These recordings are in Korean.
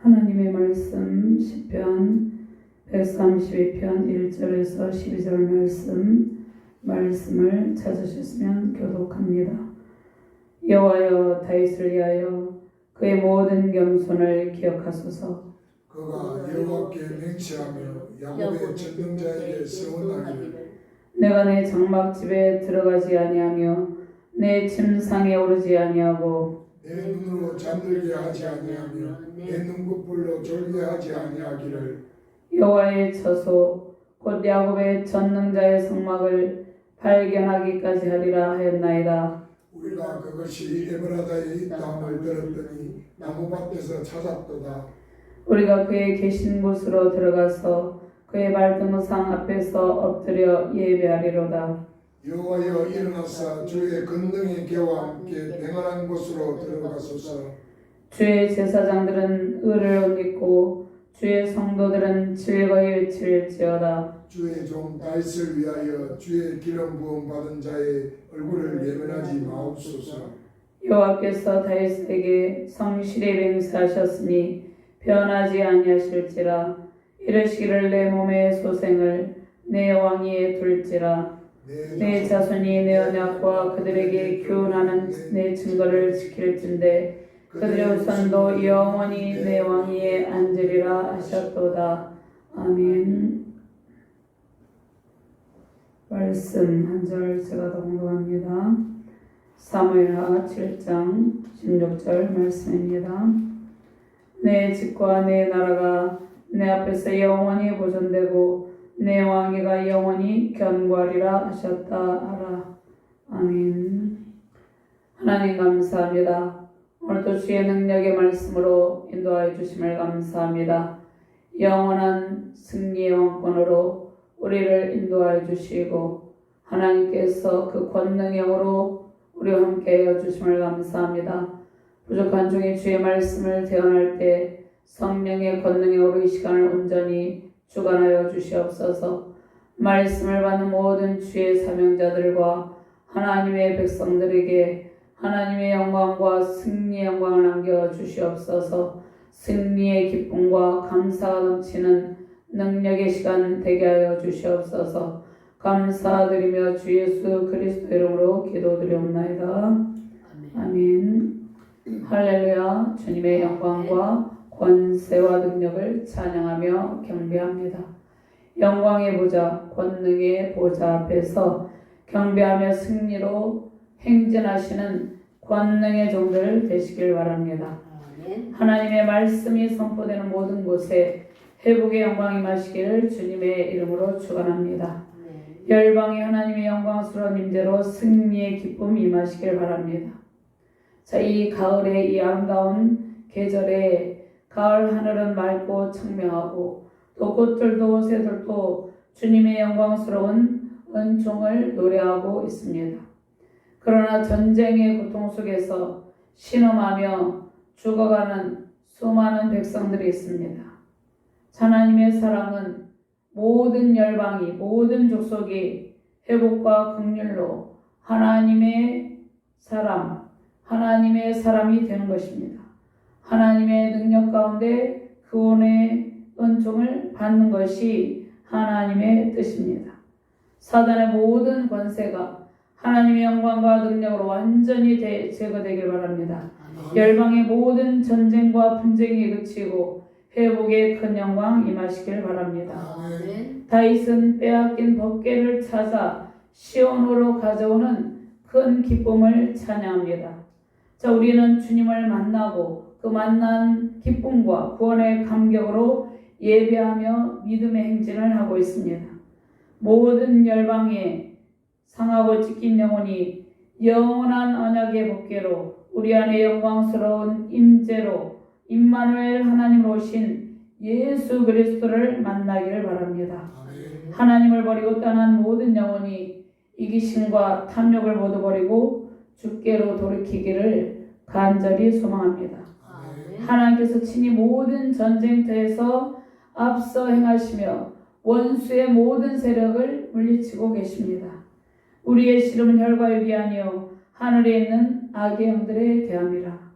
하나님의 말씀 시편 132편 1절에서 12절 말씀을 찾으셨으면 교독합니다. 여호와여 다윗을 위하여 그의 모든 겸손을 기억하소서. 그가 여호와께 맹세하며 야곱의 전능자에게 서원하기를 내가 내 장막집에 들어가지 아니하며 내 침상에 오르지 아니하고 내 눈으로 잠들게 하지 아니하며 내 눈꺼풀로 졸게 하지 아니하기를 여호와의 처소 곧 야곱의 전능자의 성막을 발견하기까지 하리라 하였나이다. 우리가 그것이 에브라다에 있다함을 들었더니 나무밭에서 찾았도다. 우리가 그의 계신 곳으로 들어가서 그의 발등상 앞에서 엎드려 예배하리로다. 여호와여 일어나사 주의 건능의 개와 함께 평안한 곳으로 들어가소서. 주의 제사장들은 의를 옷 입고 주의 성도들은 즐거이 외칠지어다. 주의 종 다윗을 위하여 주의 기름 부음 받은 자의 얼굴을 예면하지 마옵소서. 여호와께서 다윗에게 성실히 맹세하셨으니 변하지 아니하실지라. 이르시기를 내 몸의 소생을 내 왕위에 둘지라. 내 자손이 내 언약과 그들에게 교훈하는 내 증거를 지킬진대 그들의 후손도 영원히 내 왕위에 앉으리라 하셨도다. 아멘. 말씀 한 절 제가 동독합니다. 사무엘하 7장 16절 말씀입니다. 내 집과 내 나라가 내 앞에서 영원히 보존되고 내 왕위가 영원히 견고하리라 하셨다 하라. 아멘. 하나님 감사합니다. 오늘도 주의 능력의 말씀으로 인도하여 주심을 감사합니다. 영원한 승리의 왕권으로 우리를 인도하여 주시고 하나님께서 그 권능의 영으로 우리와 함께하여 주심을 감사합니다. 부족한 중에 주의 말씀을 대언할 때 성령의 권능의 영으로 이 시간을 온전히 주관하여 주시옵소서. 말씀을 받는 모든 주의 사명자들과 하나님의 백성들에게 하나님의 영광과 승리의 영광을 남겨 주시옵소서. 승리의 기쁨과 감사가 넘치는 능력의 시간 되게 하여 주시옵소서. 감사드리며 주 예수 그리스도 이름으로 기도드리옵나이다. 아멘. 할렐루야. 주님의 영광과 권세와 능력을 찬양하며 경배합니다. 영광의 보좌, 권능의 보좌 앞에서 경배하며 승리로 행진하시는 권능의 종들 되시길 바랍니다. 하나님의 말씀이 선포되는 모든 곳에 회복의 영광이 임하시기를 주님의 이름으로 축원합니다. 열방의 하나님의 영광스러운 임재로 승리의 기쁨이 임하시길 바랍니다. 자, 이 가을의 이 아름다운 계절에 가을 하늘은 맑고 청명하고 또 꽃들도 새들도 주님의 영광스러운 은총을 노래하고 있습니다. 그러나 전쟁의 고통 속에서 신음하며 죽어가는 수많은 백성들이 있습니다. 하나님의 사랑은 모든 열방이 모든 족속이 회복과 긍휼로 하나님의 사람이 되는 것입니다. 하나님의 능력 가운데 구원의 은총을 받는 것이 하나님의 뜻입니다. 사단의 모든 권세가 하나님의 영광과 능력으로 완전히 제거되길 바랍니다. 열방의 모든 전쟁과 분쟁이 그치고 회복의 큰 영광 임하시길 바랍니다. 다윗은 빼앗긴 법궤를 찾아 시온으로 가져오는 큰 기쁨을 찬양합니다. 자, 우리는 주님을 만나고 그 만난 기쁨과 구원의 감격으로 예배하며 믿음의 행진을 하고 있습니다. 모든 열방에 상하고 찢긴 영혼이 영원한 언약의 법궤로 우리 안에 영광스러운 임재로 임마누엘 하나님으로 오신 예수 그리스도를 만나기를 바랍니다. 하나님을 버리고 떠난 모든 영혼이 이기심과 탐욕을 모두 버리고 주께로 돌이키기를 간절히 소망합니다. 하나님께서 친히 모든 전쟁터에서 앞서 행하시며 원수의 모든 세력을 물리치고 계십니다. 우리의 씨름은 혈과 육이 아니요 하늘에 있는 악의 영들에 대함이라.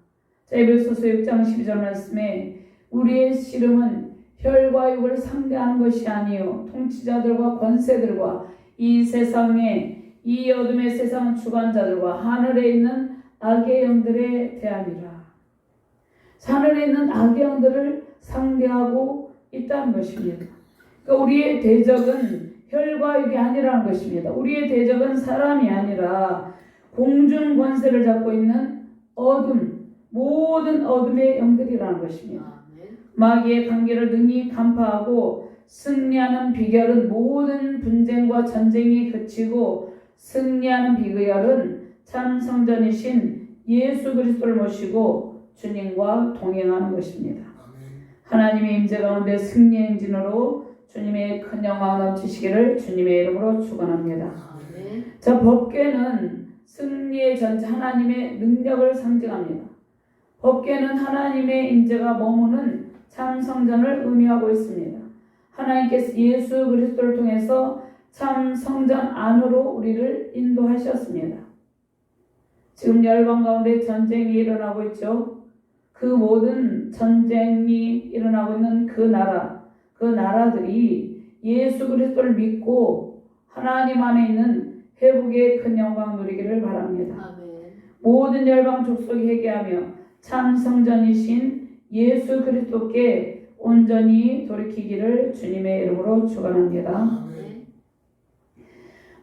자, 에베소서 6장 12절 말씀에 우리의 씨름은 혈과 육을 상대하는 것이 아니요 통치자들과 권세들과 이 세상의 이 어둠의 세상 주관자들과 하늘에 있는 악의 영들에 대함이라. 하늘에 있는 악의 영들을 상대하고 있다는 것입니다. 그러니까 우리의 대적은 혈과 육이 아니라는 것입니다. 우리의 대적은 사람이 아니라 공중 권세를 잡고 있는 어둠, 모든 어둠의 영들이라는 것입니다. 마귀의 관계를 능히 간파하고 승리하는 비결은 모든 분쟁과 전쟁이 그치고 승리하는 비결은 참 성전이신 예수 그리스도를 모시고 주님과 동행하는 것입니다. 하나님의 임재 가운데 승리의 행진으로 주님의 큰 영광 넘치시기를 주님의 이름으로 축원합니다. 자, 법궤는 승리의 전체 하나님의 능력을 상징합니다. 법궤는 하나님의 임재가 머무는 참 성전을 의미하고 있습니다. 하나님께서 예수 그리스도를 통해서 참 성전 안으로 우리를 인도하셨습니다. 지금 열방 가운데 전쟁이 일어나고 있죠. 그 모든 전쟁이 일어나고 있는 그 나라들이 예수 그리스도를 믿고 하나님 안에 있는 회복의 큰 영광 누리기를 바랍니다. 모든 열방 족속이 회개하며 참 성전이신 예수 그리스도께 온전히 돌이키기를 주님의 이름으로 축원합니다.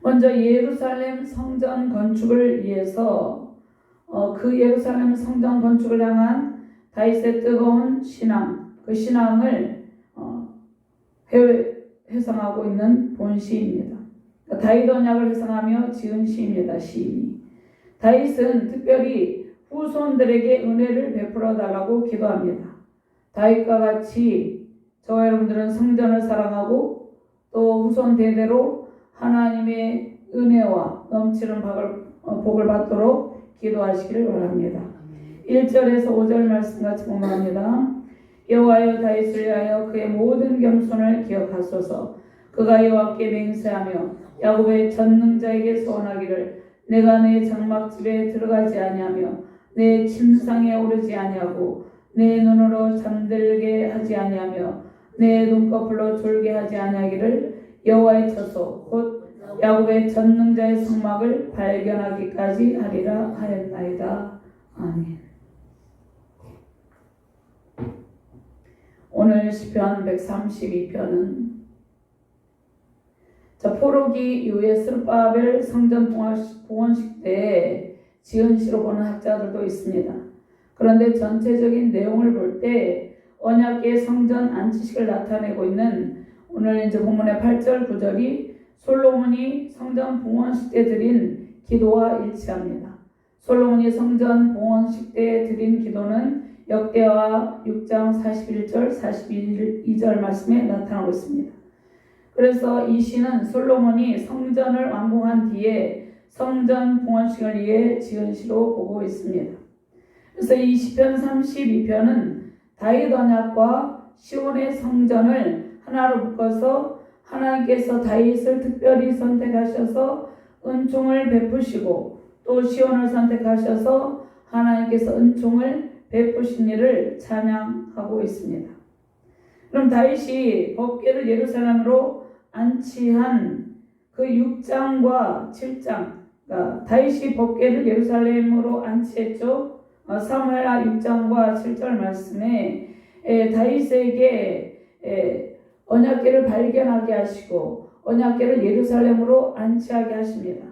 먼저 예루살렘 성전 건축을 위해서 그 예루살렘 성전 건축을 향한 다윗의 뜨거운 신앙, 그 신앙을 회상하고 있는 본시입니다. 다윗 언약을 회상하며 지은 시입니다. 시인이. 다윗은 특별히 후손들에게 은혜를 베풀어 달라고 기도합니다. 다윗과 같이 저와 여러분들은 성전을 사랑하고 또 후손 대대로 하나님의 은혜와 넘치는 복을 받도록 기도하시기를 바랍니다. 1절에서 5절 말씀 같이 봉독합니다. 여호와여 다윗을 위하여 그의 모든 겸손을 기억하소서. 그가 여호와께 맹세하며 야곱의 전능자에게 소원하기를 내가 내 장막집에 들어가지 아니하며 내 침상에 오르지 아니하고 내 눈으로 잠들게 하지 아니하며 내 눈꺼풀로 졸게 하지 아니하기를 여호와의 처소 곧 야곱의 전능자의 성막을 발견하기까지 하리라 하였나이다. 아멘. 오늘 시편 132편은 포로기 이후에 스룹바벨 성전 봉헌식 때 지은 시로 보는 학자들도 있습니다. 그런데 전체적인 내용을 볼 때 언약궤 성전 안치식을 나타내고 있는 오늘 이제 본문의 8절 9절이 솔로몬이 성전 봉헌식 때 드린 기도와 일치합니다. 솔로몬이 성전 봉헌식 때 드린 기도는 역대하 6장 41절 42절 말씀에 나타나고 있습니다. 그래서 이 시는 솔로몬이 성전을 완공한 뒤에 성전 봉헌식을 위해 지은 시로 보고 있습니다. 그래서 이 시편 32편은 다윗 언약과 시온의 성전을 하나로 묶어서 하나님께서 다윗을 특별히 선택하셔서 은총을 베푸시고 또 시온을 선택하셔서 하나님께서 은총을 베푸신 일을 찬양하고 있습니다. 그럼 다윗이 법궤를 예루살렘으로 안치한 그 6장과 7장, 그러니까 다윗이 법궤를 예루살렘으로 안치했죠. 사무엘하 6장과 7절 말씀에 다윗에게 언약궤를 발견하게 하시고 언약궤를 예루살렘으로 안치하게 하십니다.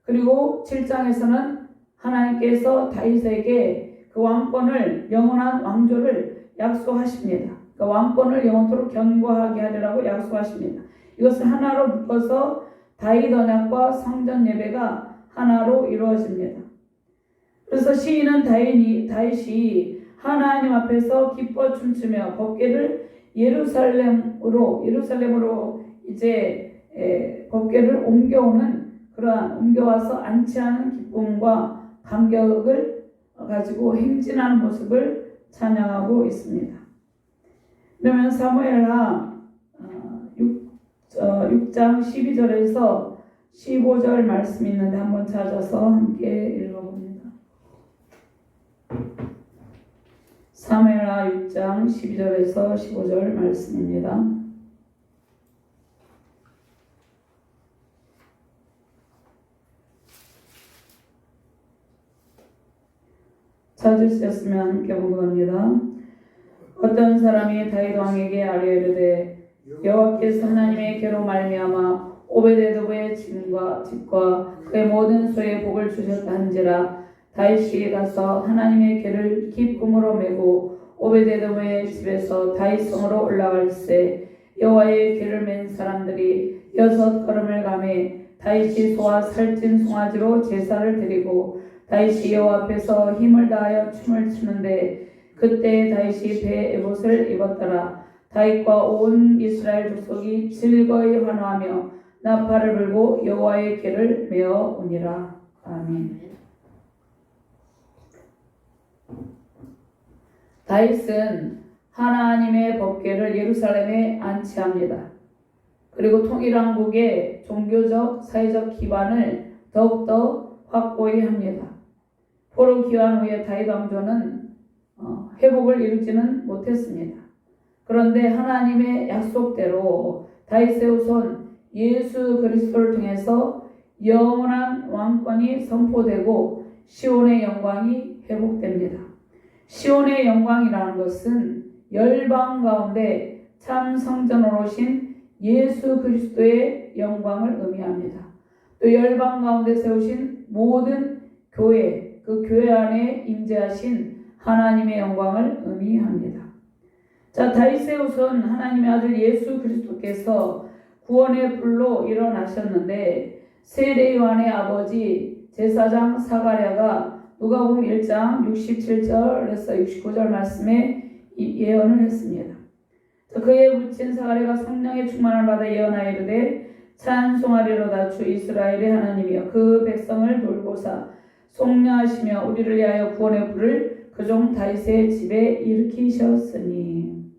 그리고 7장에서는 하나님께서 다윗에게 그 왕권을 영원한 왕조를 약속하십니다. 그 왕권을 영원토록 견고하게 하리라고 약속하십니다. 이것을 하나로 묶어서 다윗 언약과 성전 예배가 하나로 이루어집니다. 그래서 시인은 다윗이 하나님 앞에서 기뻐 춤추며 법궤를 예루살렘으로 이제 법궤를 옮겨와서 안치하는 기쁨과 감격을 가지고 행진하는 모습을 찬양하고 있습니다. 그러면 사무엘하 6장 12절에서 15절 말씀 있는데 한번 찾아서 함께 읽어봅니다. 사무엘하 예레미야 6장 12절에서 15절 말씀입니다. 찾으셨으면 함께 공부합니다. 어떤 사람이 다윗 왕에게 아뢰이르되 여호와께서 하나님의 괴로 말미암아 오베데돔의 집과 그의 모든 소에 복을 주셨다 한지라 다윗이 가서 하나님의 궤를 기쁨으로 메고 오베데돔의 집에서 다윗 성으로 올라갈새 여호와의 궤를 맨 사람들이 6걸음을 가매 다윗이 소와 살찐 송아지로 제사를 드리고 다윗이 여호와 앞에서 힘을 다하여 춤을 추는데 그때 다윗이 배에 에봇을 입었더라. 다윗과 온 이스라엘 족속이 즐거이 환호하며 나팔을 불고 여호와의 궤를 메어 오니라. 아멘. 다윗은 하나님의 법궤를 예루살렘에 안치합니다. 그리고 통일왕국의 종교적, 사회적 기반을 더욱더 확고히 합니다. 포로 귀환 후에 다윗 왕조는 회복을 이루지는 못했습니다. 그런데 하나님의 약속대로 다윗의 후손 예수 그리스도를 통해서 영원한 왕권이 선포되고 시온의 영광이 회복됩니다. 시온의 영광이라는 것은 열방 가운데 참 성전으로 오신 예수 그리스도의 영광을 의미합니다. 또 열방 가운데 세우신 모든 교회, 그 교회 안에 임재하신 하나님의 영광을 의미합니다. 자, 다윗의 후손 하나님의 아들 예수 그리스도께서 구원의 불로 일어나셨는데 세례 요한의 아버지 제사장 사가랴가 누가복음 1장 67절에서 69절 말씀에 예언을 했습니다. 그의 부친 사가랴가 성령의 충만을 받아 예언하이르되 찬송하리로다 주 이스라엘의 하나님이여 그 백성을 돌보사 속량하시며 우리를 위하여 구원의 불을 그종 다윗의 집에 일으키셨으니.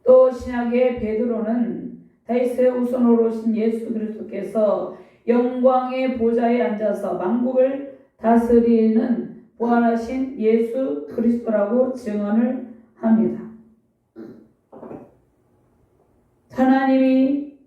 또 신약의 베드로는 다윗의 후손으로 오신 예수 그리스도께서 영광의 보좌에 앉아서 만국을 다스리는 부활하신 예수 그리스도라고 증언을 합니다. 하나님이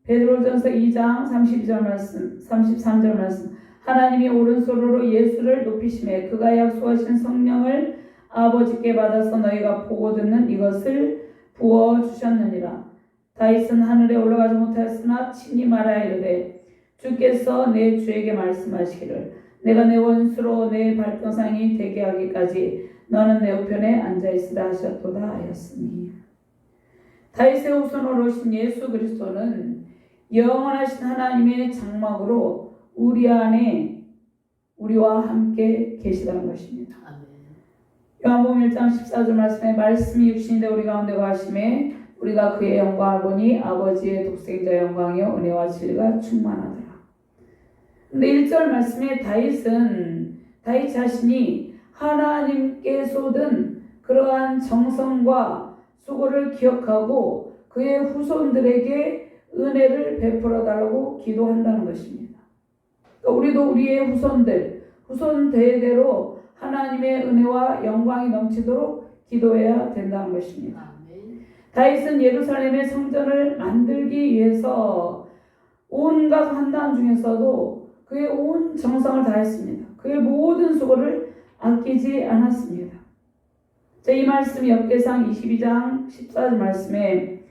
베드로전서 2장 32절 말씀, 33절 말씀 하나님이 오른손으로 예수를 높이심에 그가 약속하신 성령을 아버지께 받아서 너희가 보고 듣는 이것을 부어주셨느니라. 다윗은 하늘에 올라가지 못하였으나 친히 말하이르되 주께서 내 주에게 말씀하시기를 내가 내 원수로 내 발등상이 되게 하기까지 너는 내 우편에 앉아있으라 하셨도다 하였으니. 다윗의 후손으로 오신 예수 그리스도는 영원하신 하나님의 장막으로 우리 안에 우리와 함께 계시다는 것입니다. 요한복음 1장 14절 말씀에 말씀이 육신이 되어 우리 가운데 거하심에 우리가 그의 영광을 보니 아버지의 독생자 영광이요 은혜와 진리가 충만하더라. 근데 1절 말씀에 다윗 자신이 하나님께 쏟은 그러한 정성과 수고를 기억하고 그의 후손들에게 은혜를 베풀어 달라고 기도한다는 것입니다. 우리도 우리의 후손 대대로 하나님의 은혜와 영광이 넘치도록 기도해야 된다는 것입니다. 다윗은 예루살렘의 성전을 만들기 위해서 온갖 환난 중에서도 그의 온 정성을 다했습니다. 그의 모든 수고를 아끼지 않았습니다. 이 말씀 역대상 22장 14절 말씀에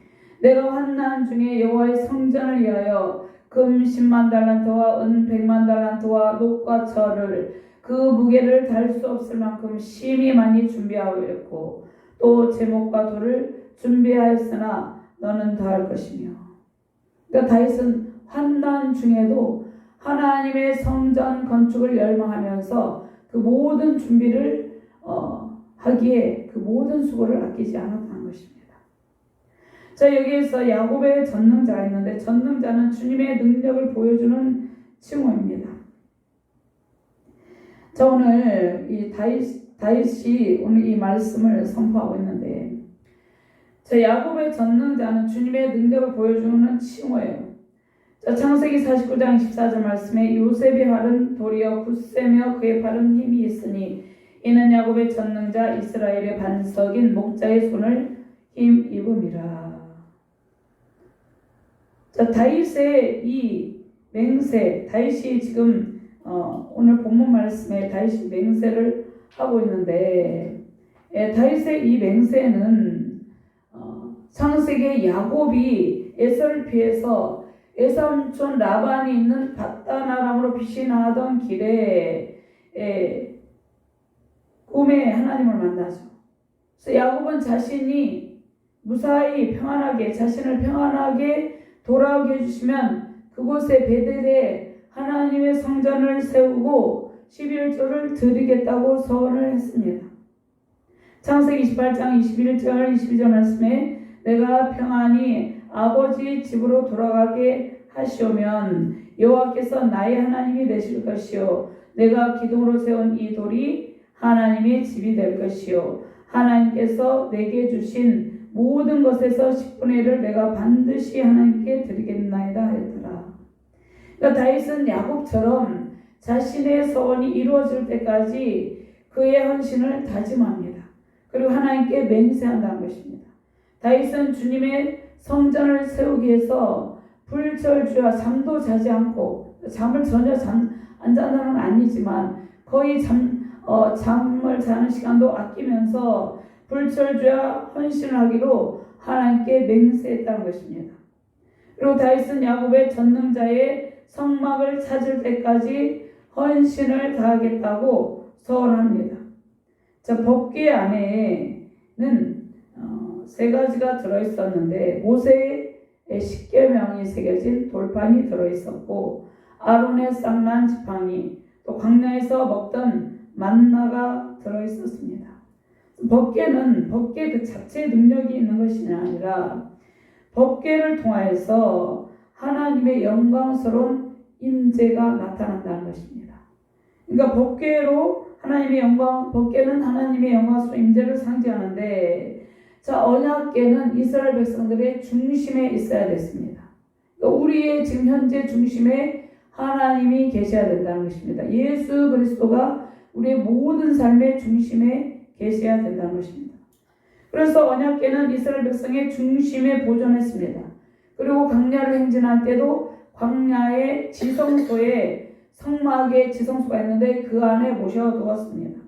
내가 환난 중에 여호와의 성전을 위하여 금 10만 달란트와 은 100만 달란트와 녹과 철을 그 무게를 달 수 없을 만큼 심히 많이 준비하였고 또 제목과 돌을 준비하였으나 너는 더할 것이며. 그러니까 다윗은 환난 중에도 하나님의 성전 건축을 열망하면서 그 모든 준비를 하기에 그 모든 수고를 아끼지 않았다는 것입니다. 자, 여기에서 야곱의 전능자가 있는데 전능자는 주님의 능력을 보여주는 칭호입니다. 자, 오늘 이 다윗이 오늘 이 말씀을 선포하고 있는데 자, 야곱의 전능자는 주님의 능력을 보여주는 칭호예요. 자, 창세기 49장 14절 말씀에 요셉의 발은 돌이여 굳세며 그의 발은 힘이 있으니 이는 야곱의 전능자 이스라엘의 반석인 목자의 손을 힘입음이라. 자, 다윗의 이 맹세, 다윗이 지금 오늘 본문 말씀에 다윗이 맹세를 하고 있는데, 다윗의 이 맹세는 창세기에 야곱이 에서를 피해서 에삼촌 라반이 있는 밧단 아람으로 피신하던 길에 꿈에 하나님을 만나죠. 그래서 야곱은 자신이 무사히 평안하게, 자신을 평안하게 돌아오게 해주시면 그곳에 베델에 하나님의 성전을 세우고 11조를 드리겠다고 서원을 했습니다. 창세기 28장 21절 22절 말씀에 내가 평안히 아버지 집으로 돌아가게 하시오면 여호와께서 나의 하나님이 되실 것이요 내가 기둥으로 세운 이 돌이 하나님의 집이 될 것이요 하나님께서 내게 주신 모든 것에서 10분의 1을 내가 반드시 하나님께 드리겠나이다 했더라. 그러니까 다윗은 야곱처럼 자신의 소원이 이루어질 때까지 그의 헌신을 다짐합니다. 그리고 하나님께 맹세한다는 것입니다. 다윗은 주님의 성전을 세우기 위해서 불철주야 잠도 자지 않고, 잠을 전혀 안 잔다는 건 아니지만 거의 잠을 자는 시간도 아끼면서 불철주야 헌신을 하기로 하나님께 맹세했다는 것입니다. 그리고 다윗은 야곱의 전능자의 성막을 찾을 때까지 헌신을 다하겠다고 서원합니다. 자, 법궤 안에는 세 가지가 들어있었는데 모세의 십계명이 새겨진 돌판이 들어있었고 아론의 쌍난 지팡이, 또 광야에서 먹던 만나가 들어있었습니다. 법궤는 법궤 그 자체의 능력이 있는 것이 아니라 법궤를 통하여서 하나님의 영광스러운 임재가 나타난다는 것입니다. 그러니까 법궤로 하나님의 영광, 법궤는 하나님의 영광스러운 임재를 상징하는데, 자, 언약궤는 이스라엘 백성들의 중심에 있어야 됐습니다. 그러니까 우리의 지금 현재 중심에 하나님이 계셔야 된다는 것입니다. 예수 그리스도가 우리의 모든 삶의 중심에 계셔야 된다는 것입니다. 그래서 언약궤는 이스라엘 백성의 중심에 보존했습니다. 그리고 광야를 행진할 때도 광야의 지성소에 성막의 지성소가 있는데 그 안에 모셔두었습니다.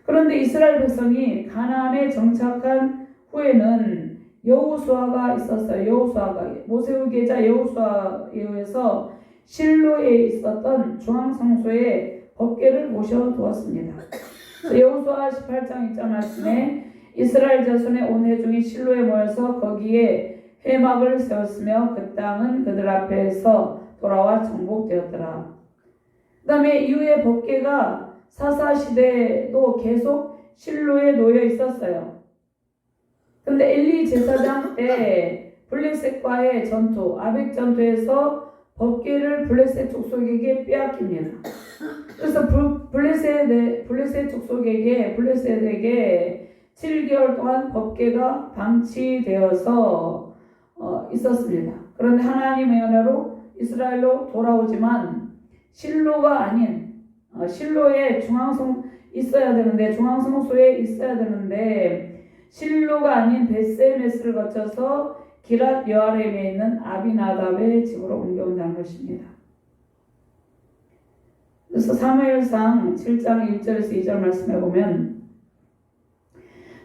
그런데 이스라엘 백성이 가나안에 정착한 후에는 여호수아가 있었어요. 여호수아가 모세후계자 여호수아에 의해서 실로에 있었던 중앙성소에 법궤를 모셔두었습니다. 여호수아 18장 1절 말씀에 이스라엘 자손의 온 회중이 실로에 모여서 거기에 회막을 세웠으며 그 땅은 그들 앞에서 돌아와 정복되었더라. 그 다음에 이후에 법궤가 사사시대에도 계속 실로에 놓여 있었어요. 그런데 엘리 제사장 때 블레셋과의 전투, 아벡 전투에서 법궤를 블레셋 족속에게 빼앗깁니다. 그래서 블레셋 족속에게, 블레셋에게 7개월 동안 법궤가 방치되어서 있었습니다. 그런데 하나님의 은혜로 이스라엘로 돌아오지만 실로가 아닌 실로에 있어야 되는데 중앙성소에 있어야 되는데 실로가 아닌 벳세메스를 거쳐서 기랏 여아렘에 있는 아비나답의 집으로 옮겨온다는 것입니다. 그래서 사무엘상 7장 1절에서 2절 말씀해 보면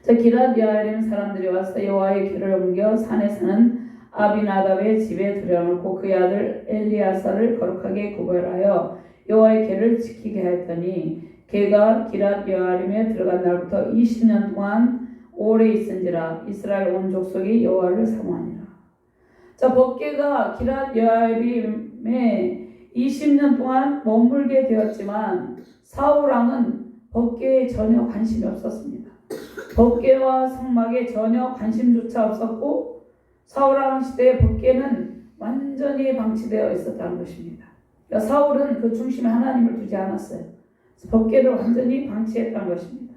기랏 여아렘 사람들이 와서 여호와의 궤를 옮겨 산에 사는 아비나답의 집에 들여놓고 그의 아들 엘리아사를 거룩하게 구별하여 여호와의 궤를 지키게 하였더니 궤가 기랏 여아림에 들어간 날부터 20년 동안 오래 있은지라 이스라엘 온 족속이 여호와를 사모하니라. 자, 법궤가 기랏 여아림에 20년 동안 머물게 되었지만 사울왕은 법궤에 전혀 관심이 없었습니다. 법궤와 성막에 전혀 관심조차 없었고 사울왕 시대의 법궤는 완전히 방치되어 있었다는 것입니다. 그러니까 사울은 그 중심에 하나님을 두지 않았어요. 법궤를 완전히 방치했다는 것입니다.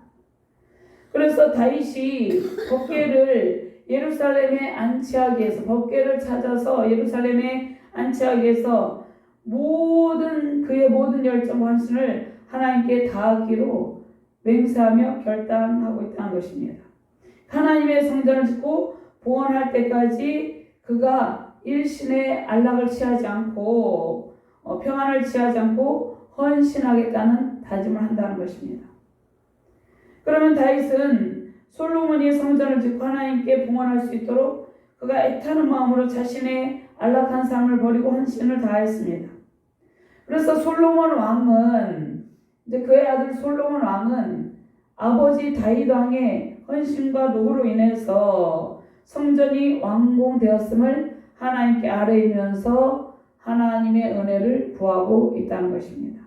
그래서 다윗이 법궤를 예루살렘에 안치하기 위해서 법궤를 찾아서 예루살렘에 안치하기 위해서 그의 모든 열정과 헌신을 하나님께 다하기로 맹세하며 결단하고 있다는 것입니다. 하나님의 성전을 짓고 봉헌할 때까지 그가 일신의 안락을 취하지 않고 평안을 취하지 않고 헌신하겠다는 다짐을 한다는 것입니다. 그러면 다윗은 솔로몬이 성전을 짓고 하나님께 봉헌할 수 있도록 그가 애타는 마음으로 자신의 안락한 삶을 버리고 헌신을 다했습니다. 그래서 솔로몬 왕은 이제 그의 아들 솔로몬 왕은 아버지 다윗 왕의 헌신과 노고로 인해서 성전이 완공되었음을 하나님께 아뢰면서 하나님의 은혜를 구하고 있다는 것입니다.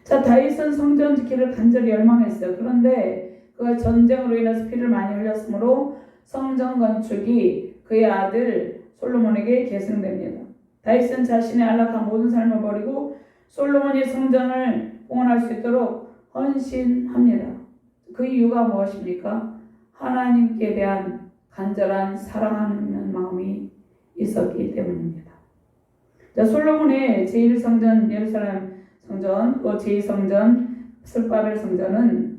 자, 다윗은 성전 짓기를 간절히 열망했어요. 그런데 그가 전쟁으로 인해서 피를 많이 흘렸으므로 성전 건축이 그의 아들 솔로몬에게 계승됩니다. 다윗은 자신의 안락한 모든 삶을 버리고 솔로몬이 성전을 봉헌할 수 있도록 헌신합니다. 그 이유가 무엇입니까? 하나님께 대한 간절한 사랑하는 마음이 있었기 때문입니다. 자, 솔로몬의 제1성전 예루살렘 성전, 또 제2성전 스룹바벨 성전은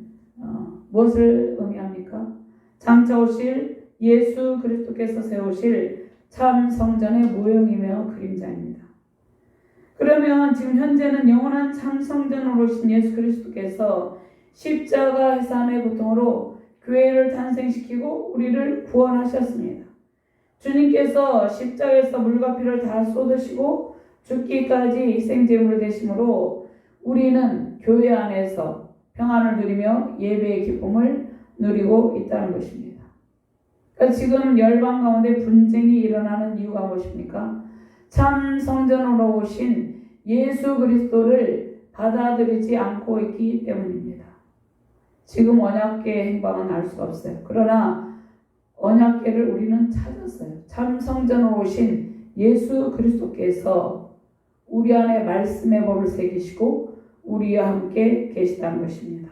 무엇을 의미합니까? 장차 오실 예수 그리스도께서 세우실 참 성전의 모형이며 그림자입니다. 그러면 지금 현재는 영원한 참 성전으로 오신 예수 그리스도께서 십자가 해산의 고통으로 교회를 탄생시키고 우리를 구원하셨습니다. 주님께서 십자가에서 물과 피를 다 쏟으시고 죽기까지 희생제물이 되심으로 우리는 교회 안에서 평안을 누리며 예배의 기쁨을 누리고 있다는 것입니다. 그러니까 지금 열방 가운데 분쟁이 일어나는 이유가 무엇입니까? 참 성전으로 오신 예수 그리스도를 받아들이지 않고 있기 때문입니다. 지금 언약궤의 행방은 알 수가 없어요. 그러나 언약궤를 우리는 찾았어요. 참 성전으로 오신 예수 그리스도께서 우리 안에 말씀의 법을 새기시고 우리와 함께 계시다는 것입니다.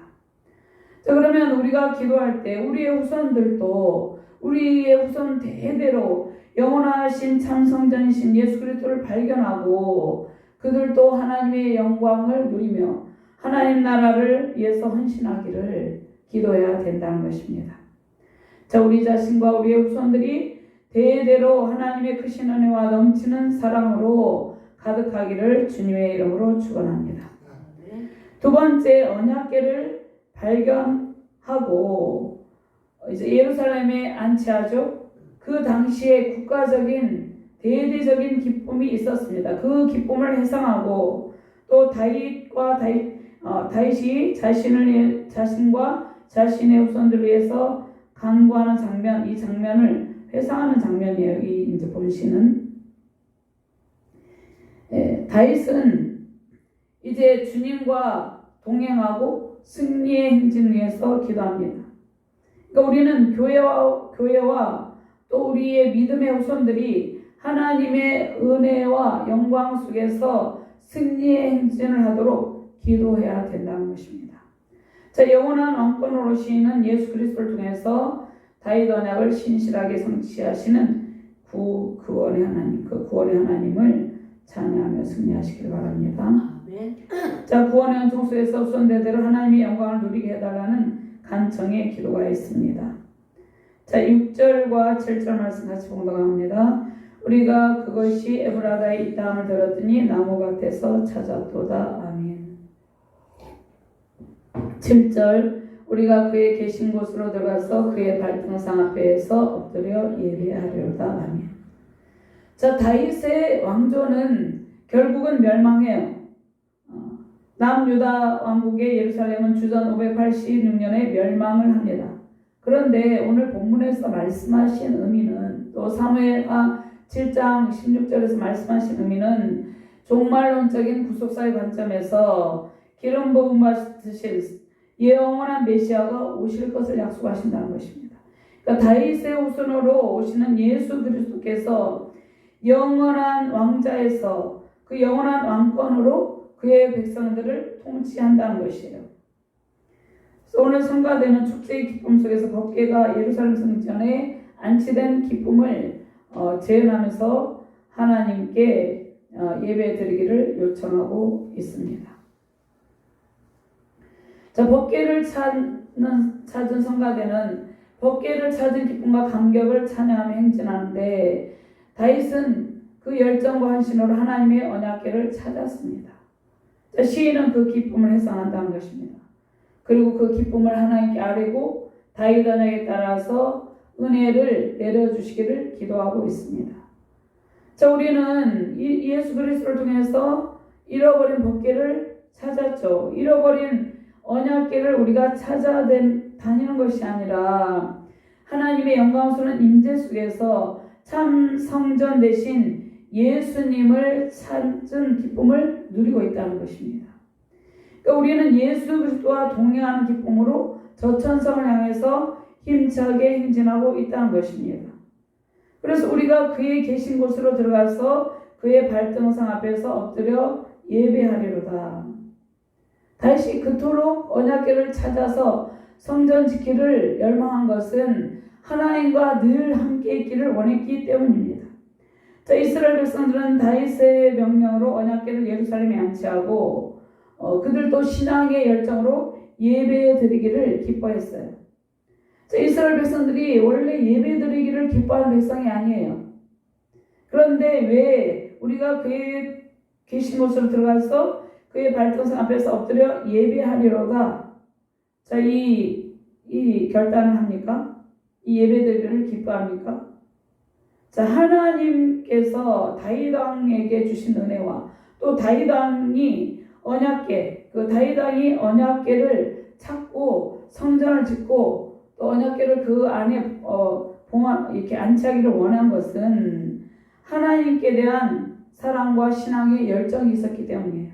자, 그러면 우리가 기도할 때 우리의 후손들도 우리의 후손 대대로 영원하신 참 성전이신 예수 그리스도를 발견하고 그들도 하나님의 영광을 누리며 하나님 나라를 위해서 헌신하기를 기도해야 된다는 것입니다. 자, 우리 자신과 우리의 후손들이 대대로 하나님의 크신 은혜와 넘치는 사랑으로 가득하기를 주님의 이름으로 축원합니다. 두 번째, 언약궤를 발견하고 이제 예루살렘에 안치하죠. 그 당시에 국가적인 대대적인 기쁨이 있었습니다. 그 기쁨을 회상하고 또 다윗이 자신과 자신의 후손들을 위해서 간구하는 장면, 이 장면을 회상하는 장면이에요. 이 이제 본시는 다윗은 이제 주님과 동행하고 승리의 행진을 위해서 기도합니다. 그러니까 우리는 교회와 또 우리의 믿음의 후손들이 하나님의 은혜와 영광 속에서 승리의 행진을 하도록 기도해야 된다는 것입니다. 자, 영원한 왕권으로 오시는 예수 그리스도를 통해서 다윗 언약을 신실하게 성취하시는 구원의 하나님, 그 구원의 하나님을 찬양하며 승리하시길 바랍니다. 아멘. 자, 구원의 은총 속에서 후손대대로 하나님의 영광을 누리게 해달라는 간청의 기도가 있습니다. 자, 6절과 7절 말씀 같이 봉독합니다. 우리가 그것이 에브라다에 있다함을 들었더니 나무밭에서 찾았도다. 아멘. 7절 우리가 그의 계신 곳으로 들어가서 그의 발등상 앞에서 엎드려 예배하려다. 아멘. 자, 다윗의 왕조는 결국은 멸망해요. 남유다 왕국의 예루살렘은 주전 586년에 멸망을 합니다. 그런데 오늘 본문에서 말씀하신 의미는 또 사무엘하 7장 16절에서 말씀하신 의미는 종말론적인 구속사의 관점에서 기름 부음 받으실 영원한 메시아가 오실 것을 약속하신다는 것입니다. 그러니까 다윗의 후손으로 오시는 예수 그리스도께서 영원한 왕자에서 그 영원한 왕권으로 그의 백성들을 통치한다는 것이에요. 그래서 오늘 성가되는 축제의 기쁨 속에서 법궤가 예루살렘 성전에 안치된 기쁨을 재현하면서 하나님께 예배 드리기를 요청하고 있습니다. 자, 법궤를 찾은 성가대는 법궤를 찾은 기쁨과 감격을 찬양하며 행진하는데 다윗은 그 열정과 헌신으로 하나님의 언약궤를 찾았습니다. 자, 시인은 그 기쁨을 회상한다는 것입니다. 그리고 그 기쁨을 하나님께 아뢰고 다윗 언약에 따라서 은혜를 내려주시기를 기도하고 있습니다. 자, 우리는 예수 그리스도를 통해서 잃어버린 법궤를 찾았죠. 잃어버린 언약궤를 우리가 찾아 다니는 것이 아니라 하나님의 영광스러운 임재 속에서 참 성전 대신 예수님을 찾은 기쁨을 누리고 있다는 것입니다. 그러니까 우리는 예수 그리스도와 동행하는 기쁨으로 저천성을 향해서 힘차게 행진하고 있다는 것입니다. 그래서 우리가 그의 계신 곳으로 들어가서 그의 발등상 앞에서 엎드려 예배하리로다. 다시 그토록 언약궤를 찾아서 성전 지키를 열망한 것은 하나님과 늘 함께 있기를 원했기 때문입니다. 자, 이스라엘 백성들은 다윗의 명령으로 언약궤를 예루살렘에 안치하고 그들도 신앙의 열정으로 예배 드리기를 기뻐했어요. 자, 이스라엘 백성들이 원래 예배 드리기를 기뻐하는 백성이 아니에요. 그런데 왜 우리가 그의 계신 곳으로 들어가서 그의 발등상 앞에서 엎드려 예배하리로다. 자, 이 결단을 합니까? 이 예배드리기를 기뻐합니까? 자, 하나님께서 다윗 왕에게 주신 은혜와 또 다윗 왕이 언약궤, 그 다윗 왕이 언약궤를 찾고 성전을 짓고 또 언약궤를 그 안에 이렇게 안치하기를 원한 것은 하나님께 대한 사랑과 신앙의 열정이 있었기 때문이에요.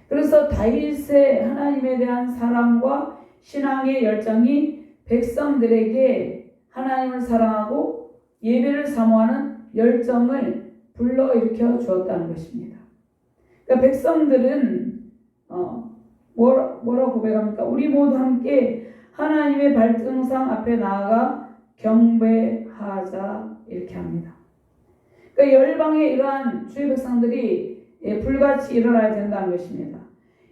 그래서 다윗의 하나님에 대한 사랑과 신앙의 열정이 백성들에게 하나님을 사랑하고 예배를 사모하는 열정을 불러일으켜 주었다는 것입니다. 그러니까 백성들은 뭐라고 고백합니까? 우리 모두 함께 하나님의 발등상 앞에 나아가 경배하자 이렇게 합니다. 그러니까 열방의 이러한 주의 백성들이 불같이 일어나야 된다는 것입니다.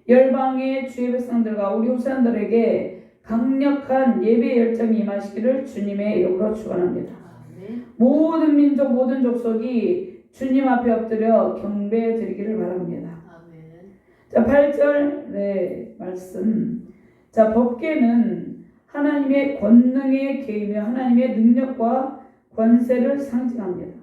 열방의 주의 백성들과 우리 후손들에게 강력한 예배 열정이 임하시기를 주님의 이름으로 축원합니다. 모든 민족, 모든 족속이 주님 앞에 엎드려 경배해 드리기를 바랍니다. 자, 8절 말씀. 자, 법궤는 하나님의 권능의 궤이며 하나님의 능력과 권세를 상징합니다.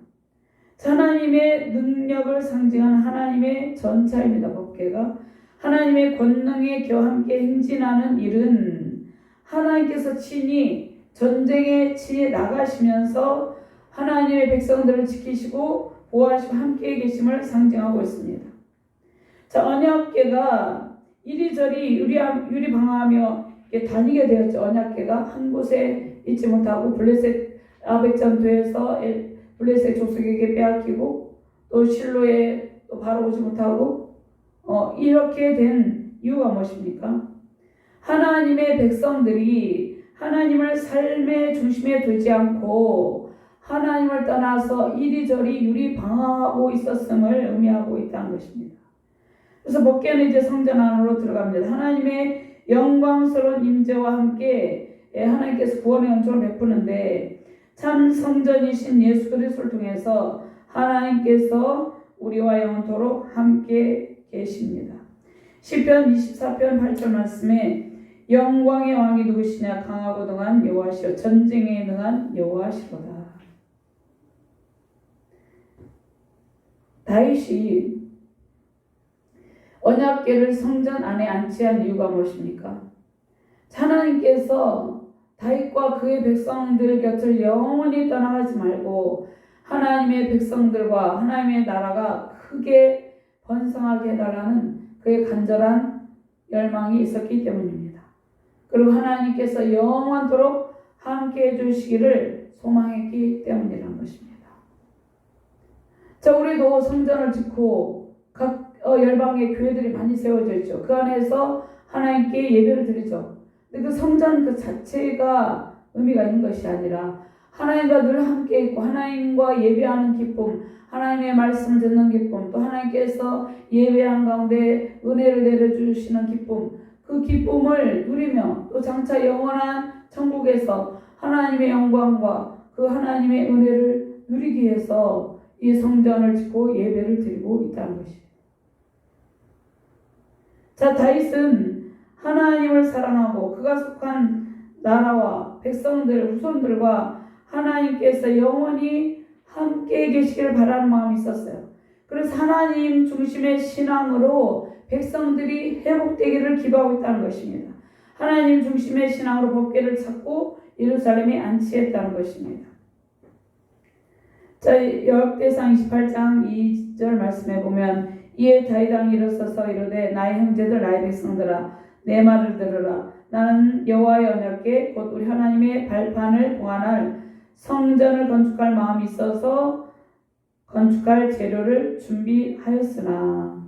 하나님의 능력을 상징하는 하나님의 전차입니다. 법궤가 하나님의 권능의 궤와 함께 행진하는 일은 하나님께서 친히 전쟁에 나가시면서 하나님의 백성들을 지키시고 보호하시고 함께 계심을 상징하고 있습니다. 자, 언약궤가 이리저리 유리방황하며 다니게 되었죠. 언약궤가 한 곳에 있지 못하고 블레셋 아벡 전투에서 블레셋 족속에게 빼앗기고 또 실로에 또 바로 오지 못하고 이렇게 된 이유가 무엇입니까? 하나님의 백성들이 하나님을 삶의 중심에 두지 않고 하나님을 떠나서 이리저리 유리방황하고 있었음을 의미하고 있다는 것입니다. 그래서 법궤는 이제 성전 안으로 들어갑니다. 하나님의 영광스러운 임재와 함께 하나님께서 구원의恩寵을 베푸는데 참 성전이신 예수 그리스도를 통해서 하나님께서 우리와 영원토록 함께 계십니다. 시편 24편 8절 말씀에 영광의 왕이 누구시냐? 강하고 능한 여호와시여 전쟁에 능한 여호와시로다. 다윗이 언약궤를 성전 안에 안치한 이유가 무엇입니까? 하나님께서 다윗과 그의 백성들 곁을 영원히 떠나가지 말고 하나님의 백성들과 하나님의 나라가 크게 번성하게 해달라는 그의 간절한 열망이 있었기 때문입니다. 그리고 하나님께서 영원토록 함께 해주시기를 소망했기 때문이라는 것입니다. 자, 우리도 성전을 짓고 각 열방의 교회들이 많이 세워져 있죠. 그 안에서 하나님께 예배를 드리죠. 근데 그 성전 그 자체가 의미가 있는 것이 아니라 하나님과 늘 함께 있고 하나님과 예배하는 기쁨, 하나님의 말씀을 듣는 기쁨, 또 하나님께서 예배하는 가운데 은혜를 내려주시는 기쁨, 그 기쁨을 누리며 또 장차 영원한 천국에서 하나님의 영광과 그 하나님의 은혜를 누리기 위해서 이 성전을 짓고 예배를 드리고 있다는 것입니다. 자, 다윗은 하나님을 사랑하고 그가 속한 나라와 백성들, 후손들과 하나님께서 영원히 함께 계시기를 바라는 마음이 있었어요. 그래서 하나님 중심의 신앙으로 백성들이 회복되기를 기도하고 있다는 것입니다. 하나님 중심의 신앙으로 법궤를 찾고 예루살렘에 안치했다는 것입니다. 자, 역대상 28장 2절 말씀에 보면 이에 다윗 왕이 일어서서 이르되 나의 형제들 나의 백성들아 내 말을 들으라. 나는 여호와의 언약궤 곧 우리 하나님의 발판을 봉안할 성전을 건축할 마음이 있어서 건축할 재료를 준비하였으나.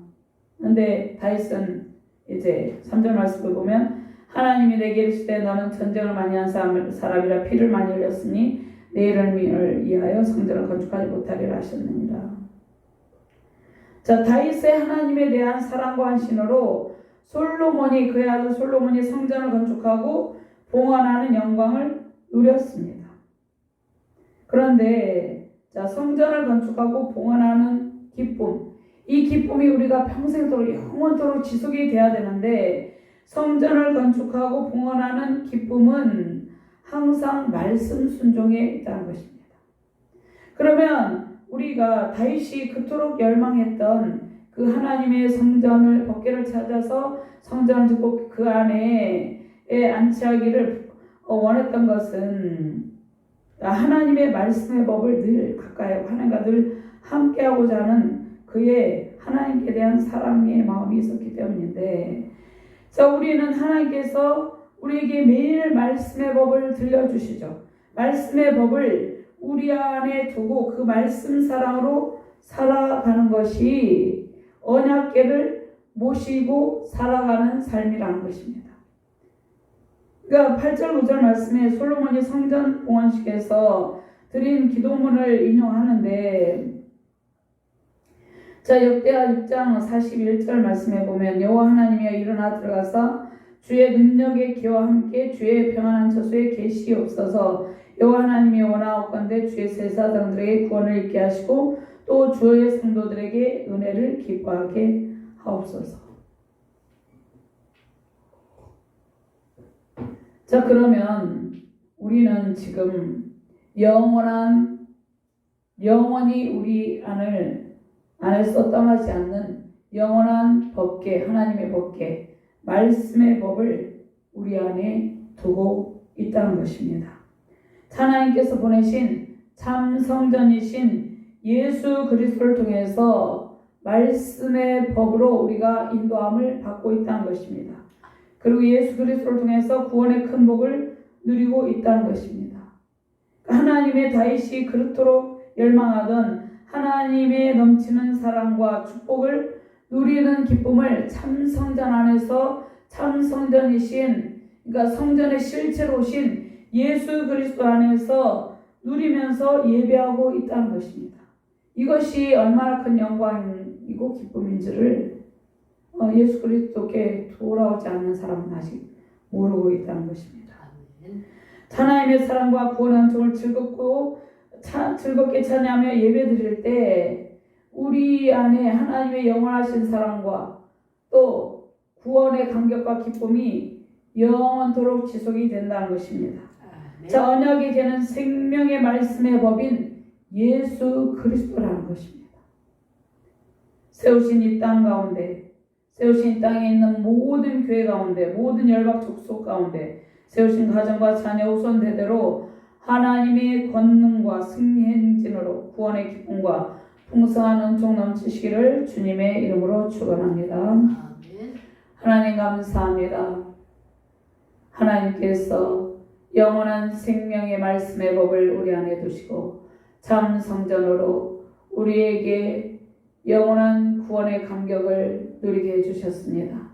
근데 다윗은 이제 3절 말씀을 보면 하나님이 내게 이르시되 너는 전쟁을 많이 한 사람이라 피를 많이 흘렸으니 내 이름을 위하여 성전을 건축하지 못하리라 하셨느니라. 자, 다윗의 하나님에 대한 사랑과 한신으로 솔로몬이 그의 아들 솔로몬이 성전을 건축하고 봉헌하는 영광을 누렸습니다. 그런데 자, 성전을 건축하고 봉헌하는 기쁨, 이 기쁨이 우리가 평생도록 영원토록 지속이 돼야 되는데 성전을 건축하고 봉헌하는 기쁨은 항상 말씀 순종에 있다는 것입니다. 그러면 우리가 다윗이 그토록 열망했던 그 하나님의 성전을 법궤를 찾아서 성전을 짓고 그 안에 안치하기를 원했던 것은 하나님의 말씀의 법을 늘 가까이 하고 하나님과 늘 함께하고자 하는 그의 하나님께 대한 사랑의 마음이 있었기 때문인데, 자, 우리는 하나님께서 우리에게 매일 말씀의 법을 들려주시죠. 말씀의 법을 우리 안에 두고 그 말씀 사랑으로 살아가는 것이 언약궤를 모시고 살아가는 삶이라는 것입니다. 그러니까 8절 9절 말씀에 솔로몬이 성전 봉헌식에서 드린 기도문을 인용하는데, 자, 역대하 6장 41절 말씀에 보면 여호와 하나님이여 일어나 들어가서 주의 능력의 기와 함께 주의 평안한 처소에 계시옵소서. 여호와 하나님이 원하옵건대 주의 제사장들에게 구원을 있게 하시고 또 주의 성도들에게 은혜를 기뻐하게 하옵소서. 자, 그러면 우리는 지금 영원히 우리 안에서 떠나지 않는 영원한 법궤, 하나님의 법궤, 말씀의 법을 우리 안에 두고 있다는 것입니다. 하나님께서 보내신 참 성전이신 예수 그리스도를 통해서 말씀의 법으로 우리가 인도함을 받고 있다는 것입니다. 그리고 예수 그리스도를 통해서 구원의 큰 복을 누리고 있다는 것입니다. 하나님의 다윗이 그렇도록 열망하던 하나님의 넘치는 사랑과 축복을 누리는 기쁨을 참 성전 안에서 참 성전이신, 그러니까 성전의 실체로 오신 예수 그리스도 안에서 누리면서 예배하고 있다는 것입니다. 이것이 얼마나 큰 영광이고 기쁨인지를 예수 그리스도께 돌아오지 않는 사람은 아직 모르고 있다는 것입니다. 하나님의 사랑과 구원의 은총을 즐겁게 찬양하며 예배드릴 때 우리 안에 하나님의 영원하신 사랑과 또 구원의 감격과 기쁨이 영원토록 지속이 된다는 것입니다. 자, 언약의 개는 생명의 말씀의 법인 예수 그리스도라는 것입니다. 세우신 이 땅 가운데, 세우신 이 땅에 있는 모든 교회 가운데, 모든 열방 족속 가운데 세우신 가정과 자녀 후손 대대로 하나님의 권능과 승리 행진으로 구원의 기쁨과 풍성한 은총 넘치시기를 주님의 이름으로 축원합니다. 하나님 감사합니다. 하나님께서 영원한 생명의 말씀의 법을 우리 안에 두시고 참 성전으로 우리에게 영원한 구원의 감격을 누리게 해주셨습니다.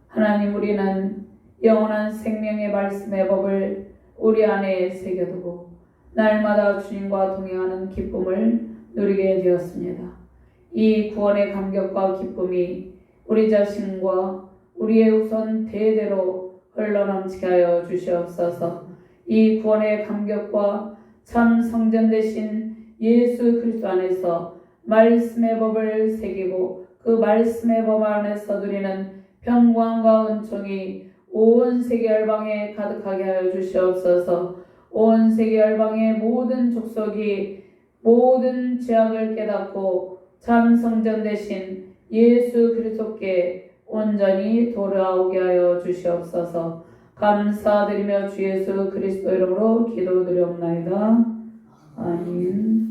하나님, 우리는 영원한 생명의 말씀의 법을 우리 안에 새겨두고 날마다 주님과 동행하는 기쁨을 누리게 되었습니다. 이 구원의 감격과 기쁨이 우리 자신과 우리의 후손 대대로 흘러넘치게 하여 주시옵소서. 이 구원의 감격과 참 성전 되신 예수 그리스도 안에서 말씀의 법을 새기고 그 말씀의 법 안에서 누리는 평강과 은총이 온 세계 열방에 가득하게 하여 주시옵소서. 온 세계 열방의 모든 족속이 모든 죄악을 깨닫고 참 성전 되신 예수 그리스도께 온전히 돌아오게 하여 주시옵소서. 감사드리며 주 예수 그리스도 이름으로 기도드리옵나이다. 아멘.